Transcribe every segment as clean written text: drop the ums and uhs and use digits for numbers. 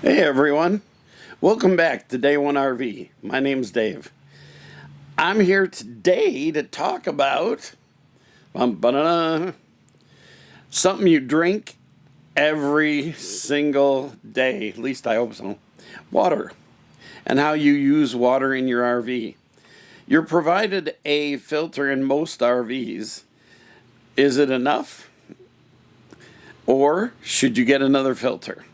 Hey everyone, welcome back to Day One RV. My name's Dave. I'm here today to talk about something you drink every single day, at least I hope so, water, and how you use water in your RV. You're provided a filter in most RVs. Is it enough? Or should you get another filter?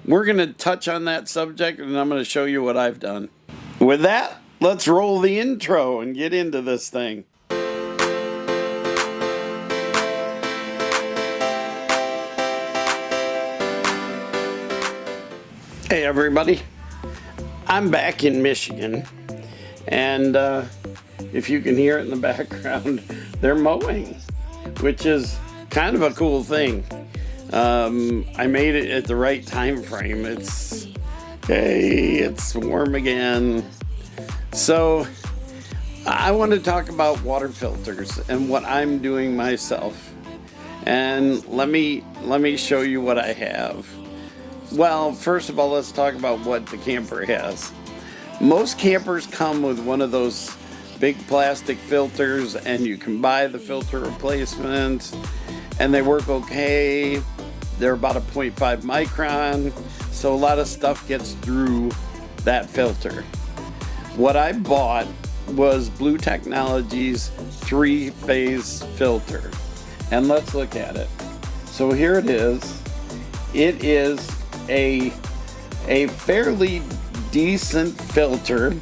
We're going to touch on that subject, and I'm going to show you what I've done. With that, let's roll the intro and get into this thing. Hey everybody, I'm back in Michigan, and if you can hear it in the background, they're mowing, which is kind of a cool thing. I made it at the right time frame. It's warm again. So I want to talk about water filters and what I'm doing myself. And let me show you what I have. Well, first of all, let's talk about what the camper has. Most campers come with one of those big plastic filters, and you can buy the filter replacements, and they work okay. They're about a 0.5 micron, so a lot of stuff gets through that filter. What I bought was Blu Technology's 3-phase filter, and let's look at it. So here it is. It is a fairly decent filter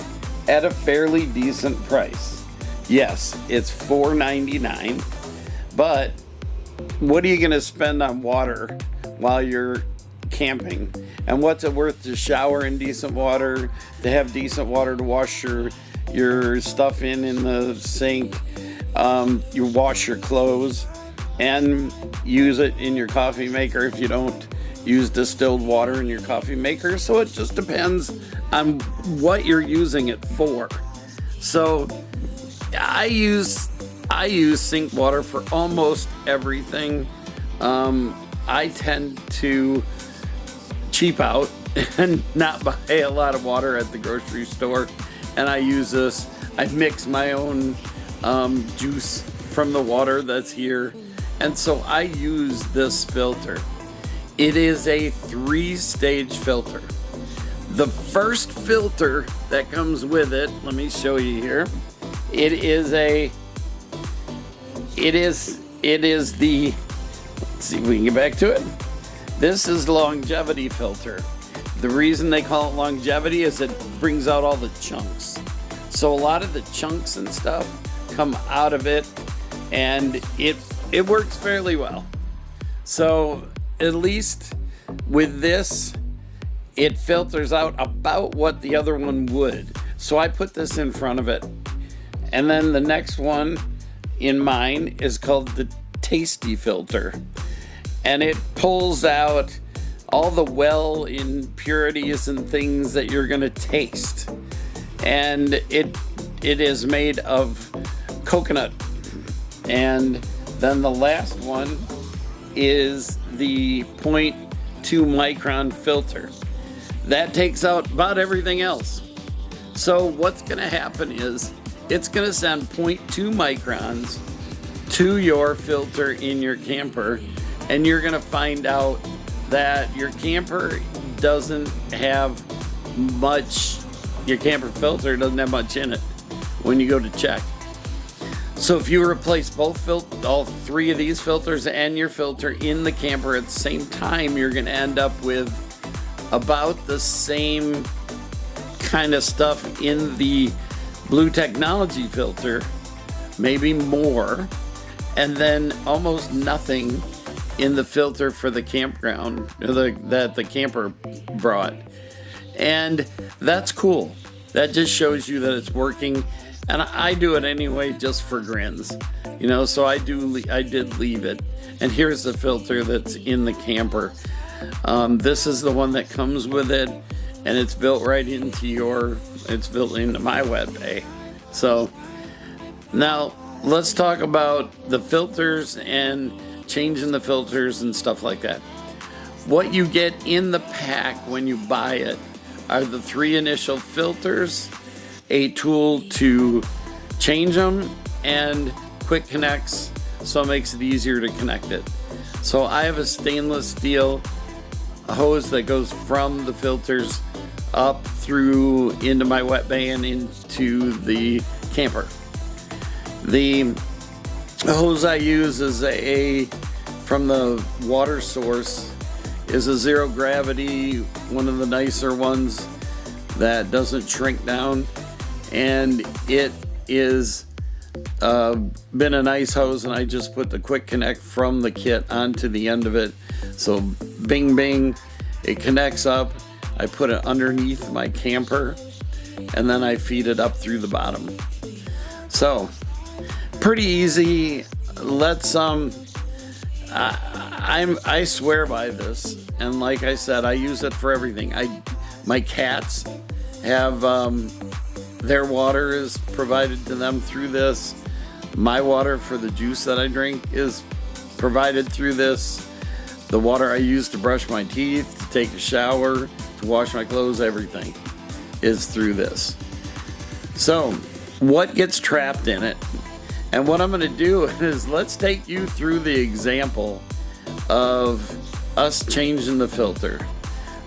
at a fairly decent price. Yes, it's $4.99, but what are you going to spend on water while you're camping? And what's it worth to shower in decent water, to have decent water to wash your stuff in the sink, you wash your clothes, and use it in your coffee maker if you don't use distilled water in your coffee maker. So it just depends on what you're using it for. So I use sink water for almost everything. I tend to cheap out and not buy a lot of water at the grocery store, and I use this. I mix my own juice from the water that's here, and so I use this filter. It is a 3-stage filter. The first filter that comes with it, let me show you here. It is the, let's see if we can get back to it. This is longevity filter. The reason they call it longevity is it brings out all the chunks. So a lot of the chunks and stuff come out of it, and it works fairly well. So at least with this, it filters out about what the other one would. So I put this in front of it. And then the next one in mine is called the Tasty filter. And it pulls out all the well impurities and things that you're gonna taste. And it is made of coconut. And then the last one is the 0.2 micron filter. That takes out about everything else. So what's gonna happen is it's gonna send 0.2 microns to your filter in your camper, and you're gonna find out that your camper doesn't have much, your camper filter doesn't have much in it when you go to check. So if you replace all 3 of these filters and your filter in the camper at the same time, you're gonna end up with about the same kind of stuff in the Blu Technology filter, maybe more, and then almost nothing in the filter for the campground that the camper brought. And that's cool. That just shows you that it's working. And I do it anyway just for grins, so I did leave it. And here's the filter that's in the camper. This is the one that comes with it, and it's built right into it's built into my wet bay. So now let's talk about the filters and changing the filters and stuff like that. What you get in the pack when you buy it are the 3 initial filters, a tool to change them, and quick connects, so it makes it easier to connect it. So I have a stainless steel hose that goes from the filters up through into my wet bay and into the camper. The hose I use is from the water source, is a zero gravity, one of the nicer ones that doesn't shrink down, and it is been a nice hose, and I just put the quick connect from the kit onto the end of it. So bing bing, it connects up. I put it underneath my camper, and then I feed it up through the bottom. So pretty easy. Let's I swear by this, and like I said, I use it for everything. My cats have their water is provided to them through this. My water for the juice that I drink is provided through this. The water I use to brush my teeth, to take a shower, to wash my clothes, everything is through this. So what gets trapped in it? And what I'm going to do is let's take you through the example of us changing the filter.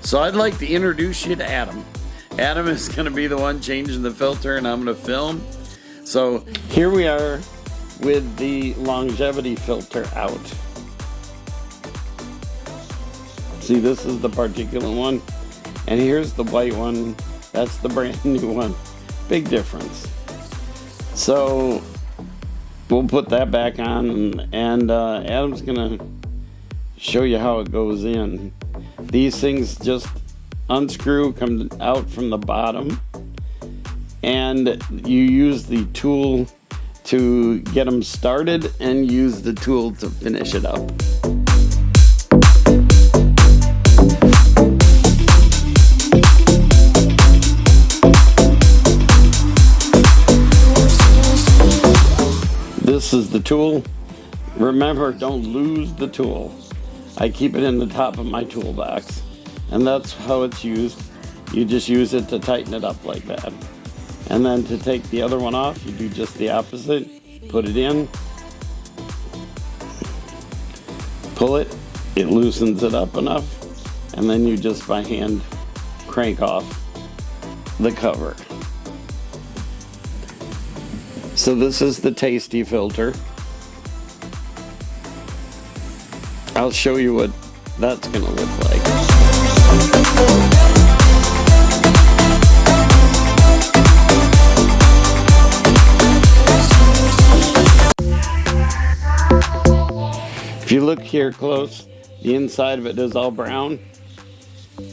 So I'd like to introduce you to Adam. Adam is going to be the one changing the filter, and I'm going to film. So here we are with the longevity filter out. See, this is the particulate one, and here's the white one. That's the brand new one. Big difference. So we'll put that back on, and Adam's gonna show you how it goes in. These things just unscrew, come out from the bottom, and you use the tool to get them started and use the tool to finish it up. This is the tool. Remember, don't lose the tool. I keep it in the top of my toolbox, and that's how it's used. You just use it to tighten it up like that. And then to take the other one off, you do just the opposite. Put it in, pull it, it loosens it up enough, and then you just by hand crank off the cover. So this is the Tasty filter. I'll show you what that's gonna look like. If you look here close, the inside of it is all brown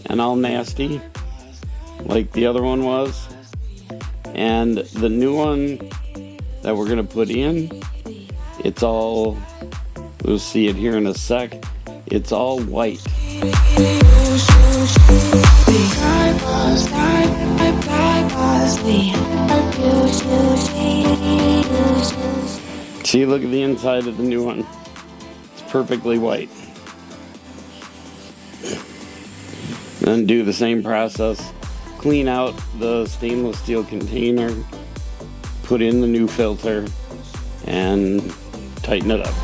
and all nasty, like the other one was. And the new one that we're gonna put in, it's all, we'll see it here in a sec, it's all white. See, look at the inside of the new one. It's perfectly white. Then do the same process. Clean out the stainless steel container, put in the new filter, and tighten it up.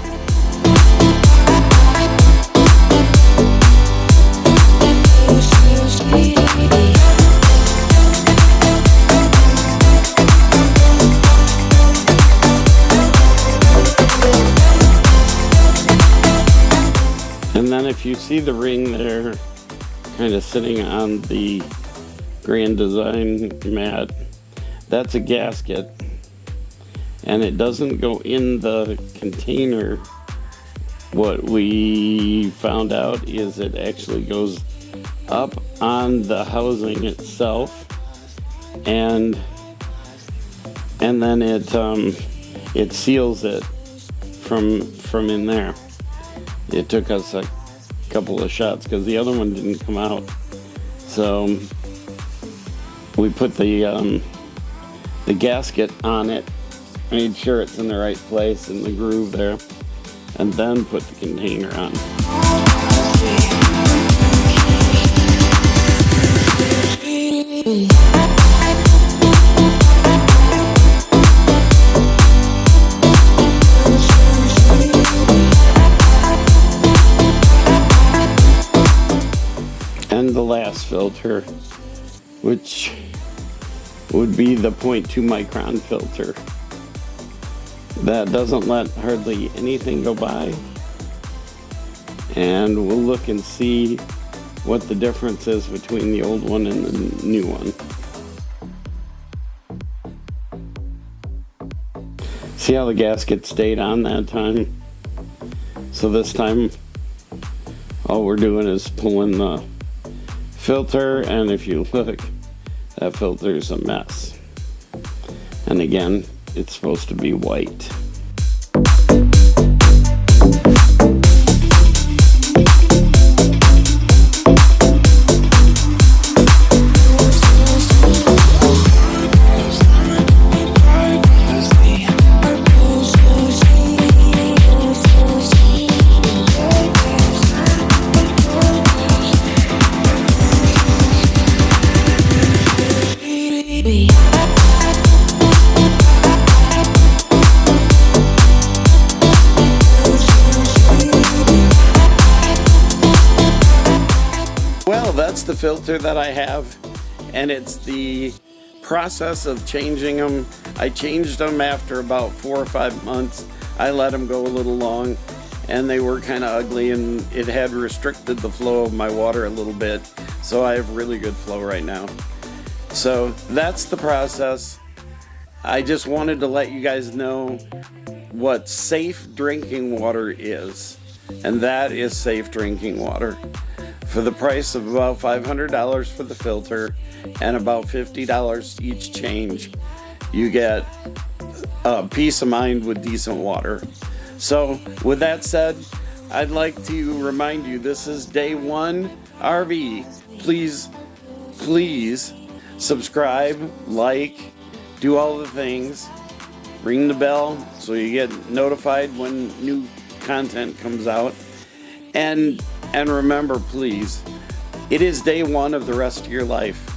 And then if you see the ring there kind of sitting on the Grand Design mat, that's a gasket, and it doesn't go in the container. What we found out is it actually goes up on the housing itself, and then it seals it from in there. It took us a couple of shots because the other one didn't come out, so we put the gasket on it, made sure it's in the right place in the groove there, and then put the container on. last filter, which would be the 0.2 micron filter. That doesn't let hardly anything go by. And we'll look and see what the difference is between the old one and the new one. See how the gasket stayed on that time? So this time, all we're doing is pulling the filter, and if you look, that filter is a mess. And again, it's supposed to be white. Well, that's the filter that I have, and it's the process of changing them. I changed them after about 4 or 5 months. I let them go a little long, and they were kind of ugly, and it had restricted the flow of my water a little bit, so I have really good flow right now. So that's the process. I just wanted to let you guys know what safe drinking water is, and that is safe drinking water. For the price of about $500 for the filter and about $50 each change, you get peace of mind with decent water. So with that said, I'd like to remind you, this is day 1 RV. Please subscribe, like, do all the things, ring the bell so you get notified when new content comes out. And remember, please, it is day 1 of the rest of your life.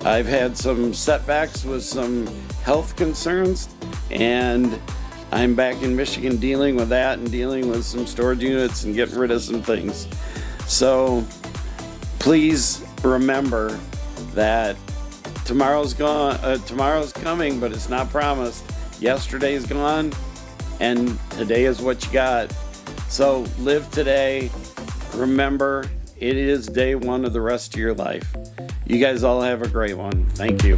I've had some setbacks with some health concerns, and I'm back in Michigan dealing with that and dealing with some storage units and getting rid of some things. So please remember that tomorrow's coming, but it's not promised. Yesterday's gone, and today is what you got. So live today. Remember, it is day 1 of the rest of your life. You guys all have a great one. Thank you.